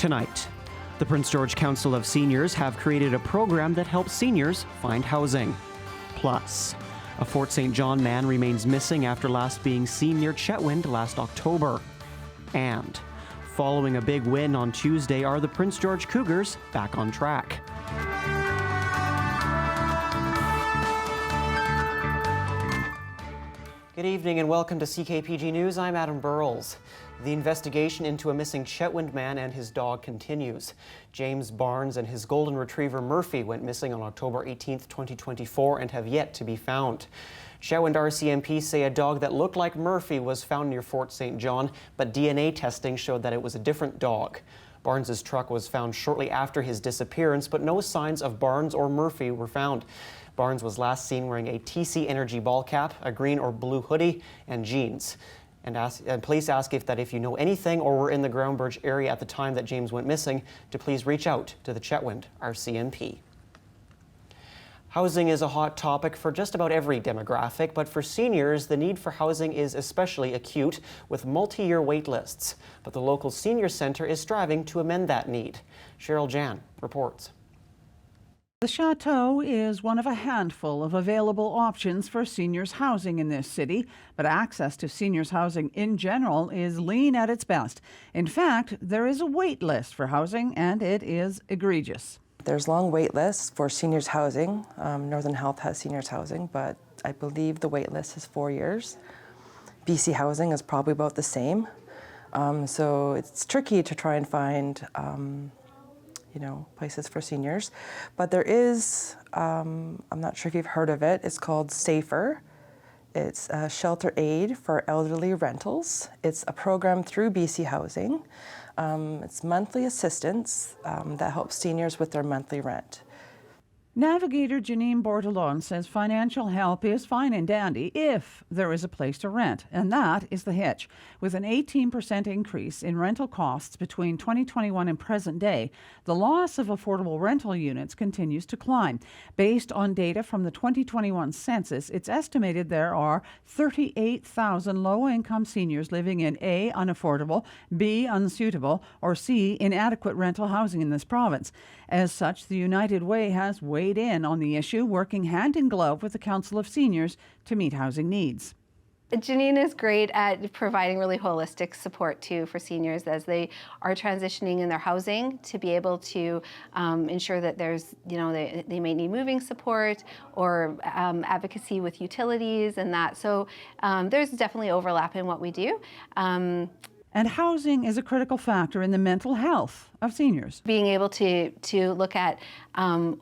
Tonight, the Prince George Council of Seniors have created a program that helps seniors find housing. Plus, a Fort St. John man remains missing after last being seen near Chetwynd last October. And following a big win on Tuesday, are the Prince George Cougars back on track? Good evening and welcome to CKPG News. I'm Adam Burles. The investigation into a missing Chetwynd man and his dog continues. James Barnes and his golden retriever Murphy went missing on October 18, 2024 and have yet to be found. Chetwynd RCMP say a dog that looked like Murphy was found near Fort St. John, but DNA testing showed that it was a different dog. Barnes's truck was found shortly after his disappearance, but no signs of Barnes or Murphy were found. Barnes was last seen wearing a TC Energy ball cap, a green or blue hoodie, and jeans. And police ask if you know anything or were in the Groundbridge area at the time that James went missing, to please reach out to the Chetwynd RCMP. Housing is a hot topic for just about every demographic, but for seniors, the need for housing is especially acute with multi-year wait lists. But the local senior centre is striving to amend that need. Cheryl Jan reports. The Chateau is one of a handful of available options for seniors housing in this city, but access to seniors housing in general is lean at its best. In fact, there is a wait list for housing, and it is egregious. There's long wait lists for seniors housing. Northern Health has seniors housing, but I believe the wait list is 4 years. BC Housing is probably about the same. So it's tricky to try and find places for seniors. But there is, I'm not sure if you've heard of it, it's called SAFER. It's a shelter aid for elderly rentals. It's a program through BC Housing. It's monthly assistance that helps seniors with their monthly rent. Navigator Janine Bordelon says financial help is fine and dandy if there is a place to rent, and that is the hitch. With an 18% increase in rental costs between 2021 and present day, the loss of affordable rental units continues to climb. Based on data from the 2021 census, it's estimated there are 38,000 low-income seniors living in A, unaffordable, B, unsuitable, or C, inadequate rental housing in this province. As such, the United Way has weighed in on the issue, working hand in glove with the Council of Seniors to meet housing needs. Janine is great at providing really holistic support too for seniors as they are transitioning in their housing, to be able to ensure that there's, they may need moving support or advocacy with utilities and that. So there's definitely overlap in what we do. And housing is a critical factor in the mental health of seniors. Being able to look at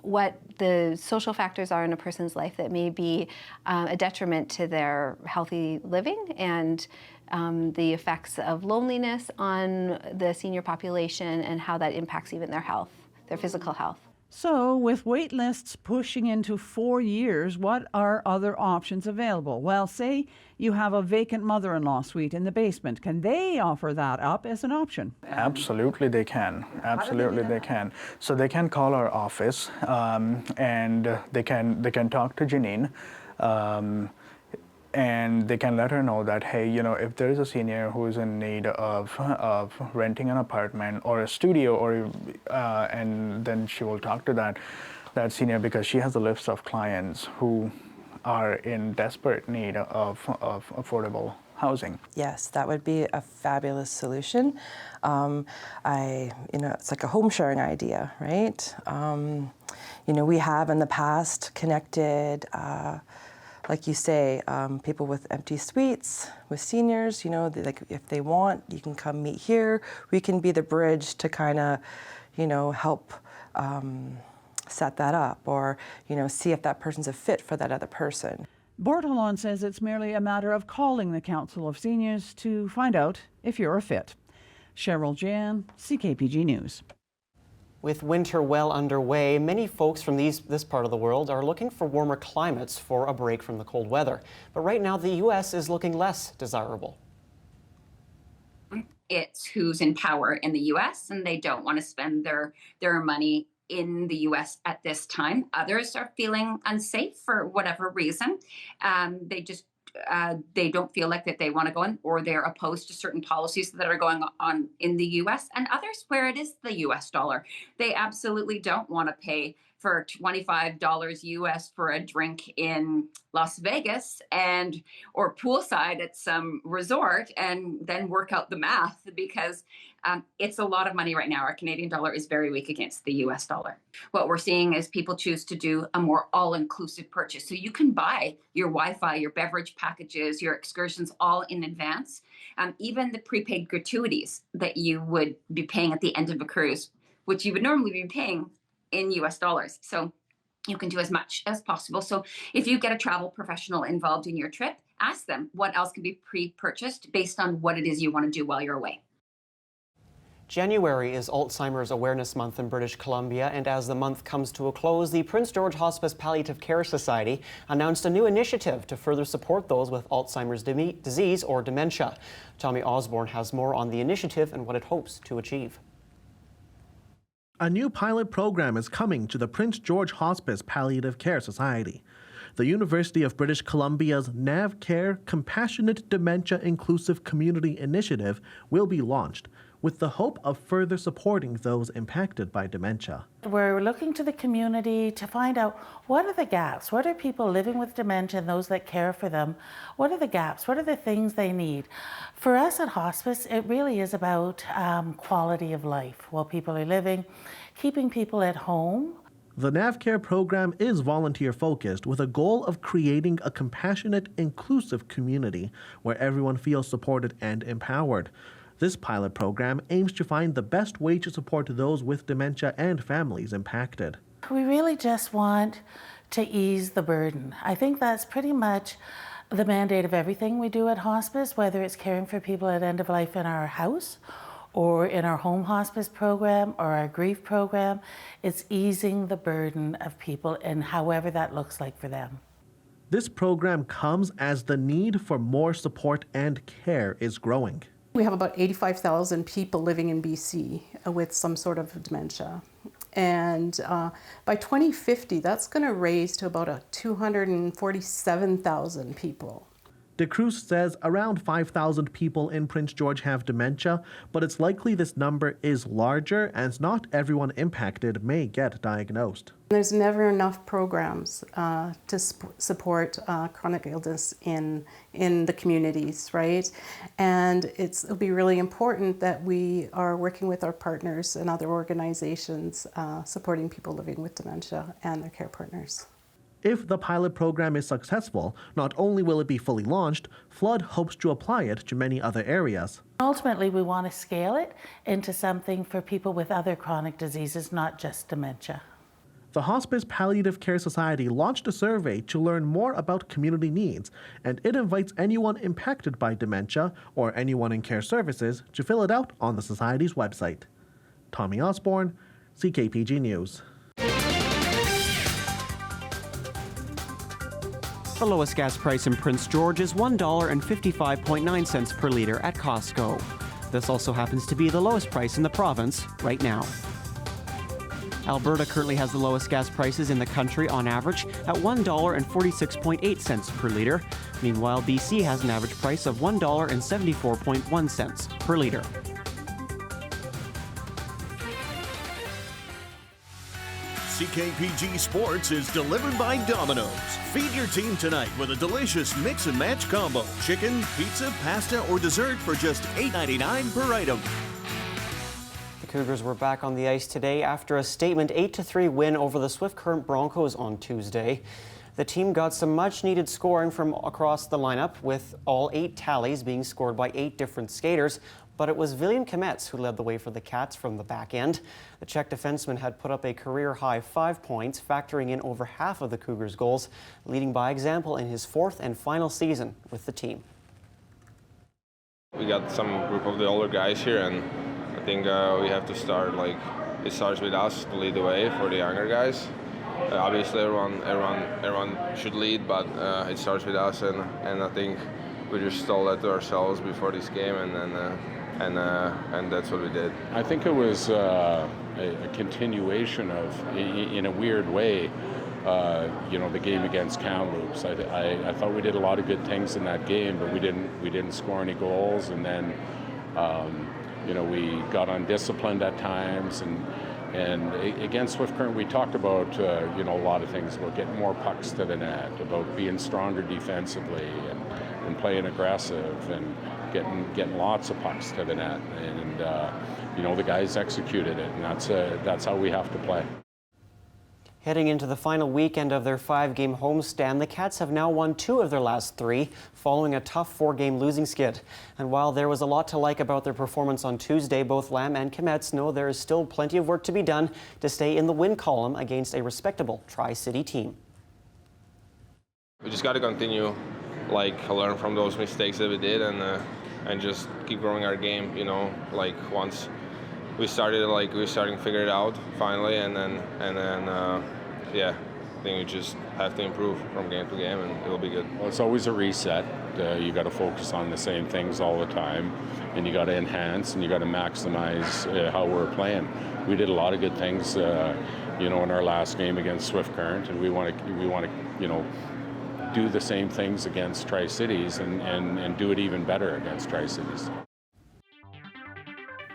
what the social factors are in a person's life that may be a detriment to their healthy living, and the effects of loneliness on the senior population and how that impacts even their health, their physical health. So, with wait lists pushing into 4 years, what are other options available? Well, say you have a vacant mother-in-law suite in the basement. Can they offer that up as an option? Absolutely, they can. Absolutely, they can. So they can call our office, and they can talk to Janine. And they can let her know that, hey, if there is a senior who is in need of renting an apartment or a studio, or and then she will talk to that senior, because she has a list of clients who are in desperate need of affordable housing. Yes, that would be a fabulous solution. It's like a home sharing idea, right? We have in the past connected. Like you say, people with empty suites, with seniors, if they want, you can come meet here. We can be the bridge to kind of, help set that up, or, see if that person's a fit for that other person. Bordelon says it's merely a matter of calling the Council of Seniors to find out if you're a fit. Cheryl Jan, CKPG News. With winter well underway, many folks from this part of the world are looking for warmer climates for a break from the cold weather. But right now, the U.S. is looking less desirable. It's who's in power in the U.S., and they don't want to spend their money in the U.S. at this time. Others are feeling unsafe for whatever reason. They just they don't feel like that they want to go in, or they're opposed to certain policies that are going on in the US, and others where it is the US dollar. They absolutely don't want to pay for $25 US for a drink in Las Vegas or poolside at some resort and then work out the math, because it's a lot of money right now. Our Canadian dollar is very weak against the US dollar. What we're seeing is people choose to do a more all-inclusive purchase. So you can buy your Wi-Fi, your beverage packages, your excursions all in advance. Even the prepaid gratuities that you would be paying at the end of a cruise, which you would normally be paying in US dollars. So you can do as much as possible. So if you get a travel professional involved in your trip, ask them what else can be pre-purchased based on what it is you want to do while you're away. January is Alzheimer's Awareness Month in British Columbia, and as the month comes to a close, the Prince George Hospice Palliative Care Society announced a new initiative to further support those with Alzheimer's disease or dementia. Tommy Osborne has more on the initiative and what it hopes to achieve. A new pilot program is coming to the Prince George Hospice Palliative Care Society. The University of British Columbia's NavCare Compassionate Dementia Inclusive Community Initiative will be launched, with the hope of further supporting those impacted by dementia. We're looking to the community to find out what are the gaps, what are people living with dementia and those that care for them, what are the gaps, what are the things they need. For us at hospice, it really is about quality of life while people are living, keeping people at home. The NavCare program is volunteer-focused with a goal of creating a compassionate, inclusive community where everyone feels supported and empowered. This pilot program aims to find the best way to support those with dementia and families impacted. We really just want to ease the burden. I think that's pretty much the mandate of everything we do at hospice, whether it's caring for people at end of life in our house or in our home hospice program or our grief program. It's easing the burden of people and however that looks like for them. This program comes as the need for more support and care is growing. We have about 85,000 people living in BC with some sort of dementia. And by 2050, that's going to raise to about 247,000 people. De Cruz says around 5,000 people in Prince George have dementia, but it's likely this number is larger as not everyone impacted may get diagnosed. There's never enough programs to support chronic illness in the communities, right? And it'll be really important that we are working with our partners and other organizations supporting people living with dementia and their care partners. If the pilot program is successful, not only will it be fully launched, Flood hopes to apply it to many other areas. Ultimately, we want to scale it into something for people with other chronic diseases, not just dementia. The Hospice Palliative Care Society launched a survey to learn more about community needs, and it invites anyone impacted by dementia or anyone in care services to fill it out on the Society's website. Tommy Osborne, CKPG News. The lowest gas price in Prince George is $1.55.9 per litre at Costco. This also happens to be the lowest price in the province right now. Alberta currently has the lowest gas prices in the country on average at $1.46.8 per litre. Meanwhile, BC has an average price of $1.74.1 per litre. CKPG Sports is delivered by Domino's. Feed your team tonight with a delicious mix and match combo. Chicken, pizza, pasta, or dessert for just $8.99 per item. The Cougars were back on the ice today after a statement 8-3 win over the Swift Current Broncos on Tuesday. The team got some much-needed scoring from across the lineup, with all 8 tallies being scored by 8 different skaters. But it was William Kmetz who led the way for the Cats from the back end. The Czech defenseman had put up a career-high 5 points, factoring in over half of the Cougars' goals, leading by example in his 4th and final season with the team. We got some group of the older guys here, and I think we have to start, it starts with us to lead the way for the younger guys. Obviously everyone should lead, but it starts with us, and I think we just stole that to ourselves before this game, and that's what we did. I think it was a continuation of, in a weird way, the game against Kamloops. I thought we did a lot of good things in that game, but we didn't score any goals, and then we got undisciplined at times, and against Swift Current we talked about a lot of things, about getting more pucks to the net, about being stronger defensively, and playing aggressive, and getting lots of pucks to the net, and the guys executed it, and that's how we have to play. Heading into the final weekend of their 5-game homestand, the Cats have now won 2 of their last 3, following a tough 4-game losing skid. And while there was a lot to like about their performance on Tuesday, both Lamb and Kometz know there is still plenty of work to be done to stay in the win column against a respectable Tri-City team. We just got to continue, learn from those mistakes that we did, and just keep growing our game. Once we started, we're starting to figure it out finally, and then I think we just have to improve from game to game, and it'll be good. Well, it's always a reset. You got to focus on the same things all the time, and you got to enhance, and you got to maximize how we're playing. We did a lot of good things, in our last game against Swift Current, and we want to, do the same things against Tri-Cities, and do it even better against Tri-Cities.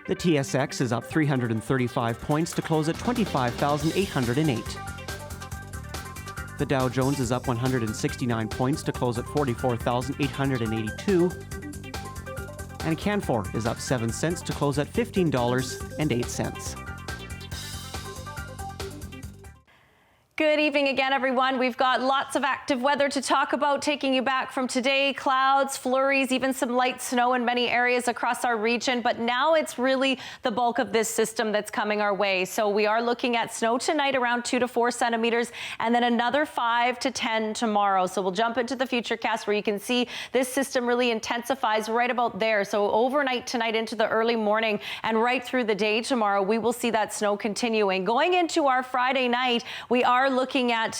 The TSX is up 335 points to close at 25,808. The Dow Jones is up 169 points to close at 44,882. And Canfor is up 7 cents to close at $15.08. Good evening again, everyone. We've got lots of active weather to talk about, taking you back from today. Clouds, flurries, even some light snow in many areas across our region. But now it's really the bulk of this system that's coming our way. So we are looking at snow tonight around 2 to 4 centimeters, and then another 5 to 10 tomorrow. So we'll jump into the futurecast where you can see this system really intensifies right about there. So overnight tonight into the early morning and right through the day tomorrow, we will see that snow continuing. Going into our Friday night, we are looking at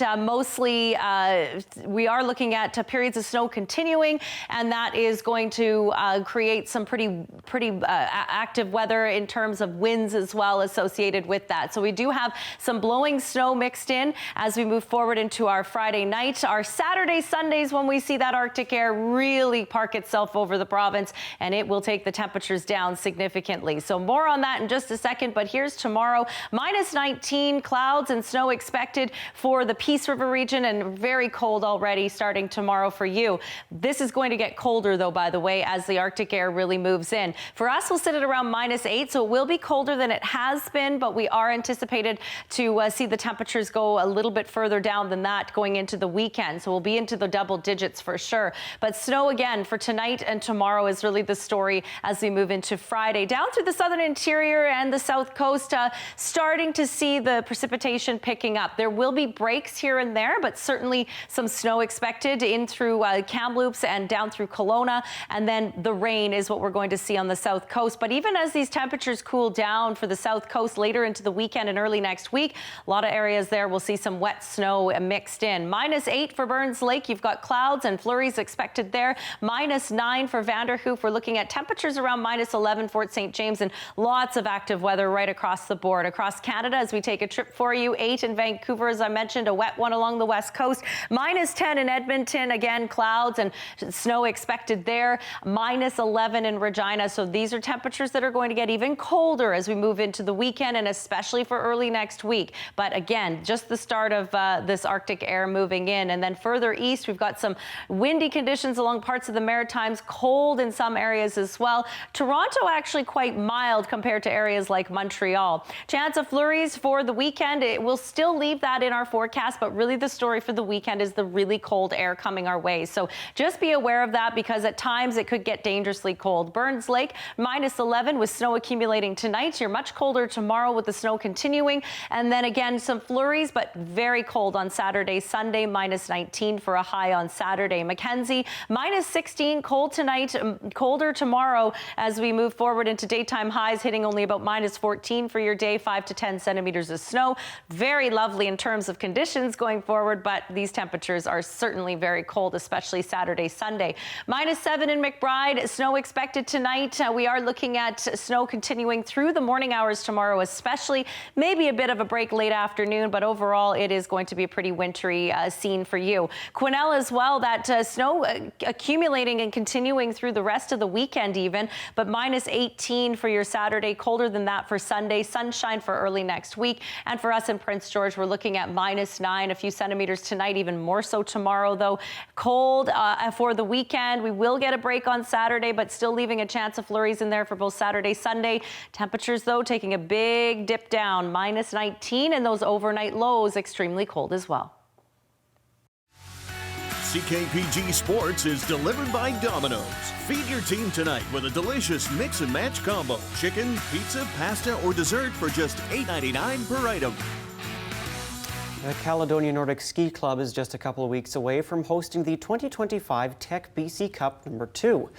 periods of snow continuing, and that is going to create some pretty active weather in terms of winds as well associated with that. So we do have some blowing snow mixed in as we move forward into our Friday night. Our Saturday, Sundays, when we see that Arctic air really park itself over the province, and it will take the temperatures down significantly. So more on that in just a second, but here's tomorrow. -19, clouds and snow expected for the Peace River region, and very cold already starting tomorrow for you. This is going to get colder, though, by the way, as the Arctic air really moves in. For us, we'll sit at around -8, so it will be colder than it has been, but we are anticipated to see the temperatures go a little bit further down than that going into the weekend. So we'll be into the double digits for sure. But snow again for tonight and tomorrow is really the story as we move into Friday. Down through the southern interior and the south coast, starting to see the precipitation picking up. There will be breaks here and there, but certainly some snow expected in through Kamloops and down through Kelowna, and then the rain is what we're going to see on the south coast. But even as these temperatures cool down for the south coast later into the weekend and early next week, a lot of areas there will see some wet snow mixed in. -8 for Burns Lake. You've got clouds and flurries expected there. -9 for Vanderhoof. We're looking at temperatures around -11 Fort St. James, and lots of active weather right across the board. Across Canada, as we take a trip for you, 8 in Vancouver, as I mentioned, a wet one along the west coast. -10 in Edmonton, again, clouds and snow expected there. -11 in Regina. So these are temperatures that are going to get even colder as we move into the weekend, and especially for early next week. But again, just the start of this Arctic air moving in. And then further east, we've got some windy conditions along parts of the Maritimes, cold in some areas as well. Toronto actually quite mild compared to areas like Montreal. Chance of flurries for the weekend. It will still leave that in our forecast, but really the story for the weekend is the really cold air coming our way. So just be aware of that, because at times it could get dangerously cold. Burns Lake, -11 with snow accumulating tonight. You're much colder tomorrow with the snow continuing. And then again, some flurries, but very cold on Saturday, Sunday, -19 for a high on Saturday. Mackenzie, -16, cold tonight, colder tomorrow as we move forward into daytime highs, hitting only about -14 for your day, 5 to 10 centimeters of snow. Very lovely in terms terms of conditions going forward, but these temperatures are certainly very cold, especially Saturday, Sunday. -7 in McBride, snow expected tonight. We are looking at snow continuing through the morning hours tomorrow, especially maybe a bit of a break late afternoon, but overall it is going to be a pretty wintry scene for you. Quesnel as well, that snow accumulating and continuing through the rest of the weekend even, but -18 for your Saturday, colder than that for Sunday, sunshine for early next week. And for us in Prince George, we're looking at -9, a few centimeters tonight, even more so tomorrow though. Cold for the weekend. We will get a break on Saturday, but still leaving a chance of flurries in there for both Saturday, Sunday. Temperatures though taking a big dip down, -19, and those overnight lows extremely cold as well. CKPG Sports is delivered by Domino's. Feed your team tonight with a delicious mix and match combo. Chicken, pizza, pasta, or dessert for just $8.99 per item. The Caledonia Nordic Ski Club is just a couple of weeks away from hosting the 2025 Tech BC Cup #2.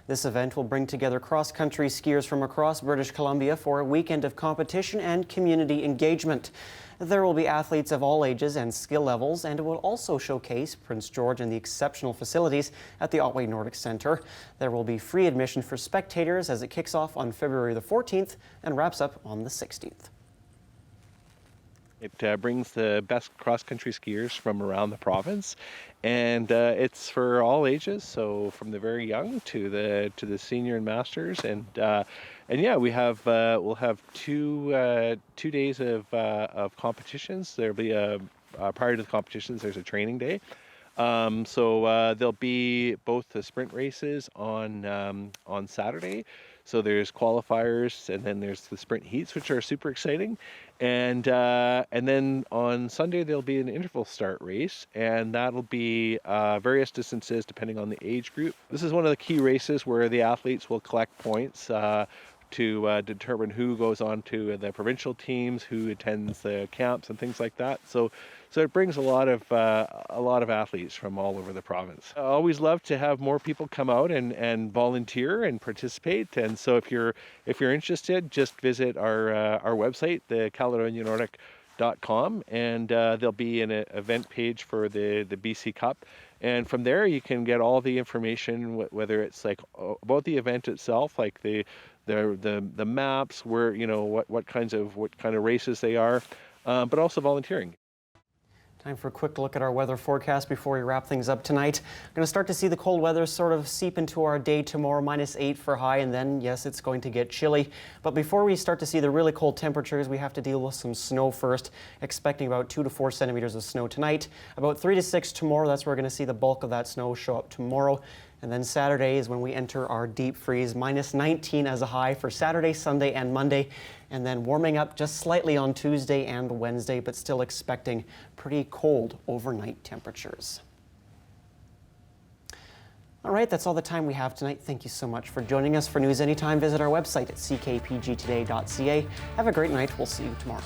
This event will bring together cross-country skiers from across British Columbia for a weekend of competition and community engagement. There will be athletes of all ages and skill levels, and it will also showcase Prince George and the exceptional facilities at the Otway Nordic Centre. There will be free admission for spectators as it kicks off on February the 14th and wraps up on the 16th. It brings the best cross-country skiers from around the province, and it's for all ages, so from the very young to the senior and masters, and yeah, we'll have two days of competitions. There'll be prior to the competitions, there's a training day. So there'll be both the sprint races on Saturday. So there's qualifiers, and then there's the sprint heats, which are super exciting. And then on Sunday there'll be an interval start race, and that'll be various distances depending on the age group. This is one of the key races where the athletes will collect points to determine who goes on to the provincial teams, who attends the camps and things like that. So it brings a lot of athletes from all over the province. I always love to have more people come out and volunteer and participate. And so if you're interested, just visit our website, the CaledoniaNordic.com, and there'll be an event page for the BC Cup. And from there you can get all the information, whether it's like about the event itself, like the maps, where what kind of races they are, but also volunteering. Time for a quick look at our weather forecast before we wrap things up tonight. I'm going to start to see the cold weather sort of seep into our day tomorrow, -8 for high, and then, yes, it's going to get chilly. But before we start to see the really cold temperatures, we have to deal with some snow first, expecting about 2 to 4 centimeters of snow tonight. About 3 to 6 tomorrow, that's where we're going to see the bulk of that snow show up tomorrow. And then Saturday is when we enter our deep freeze, -19 as a high for Saturday, Sunday, and Monday. And then warming up just slightly on Tuesday and Wednesday, but still expecting pretty cold overnight temperatures. All right, that's all the time we have tonight. Thank you so much for joining us. For news anytime, visit our website at ckpgtoday.ca. Have a great night. We'll see you tomorrow.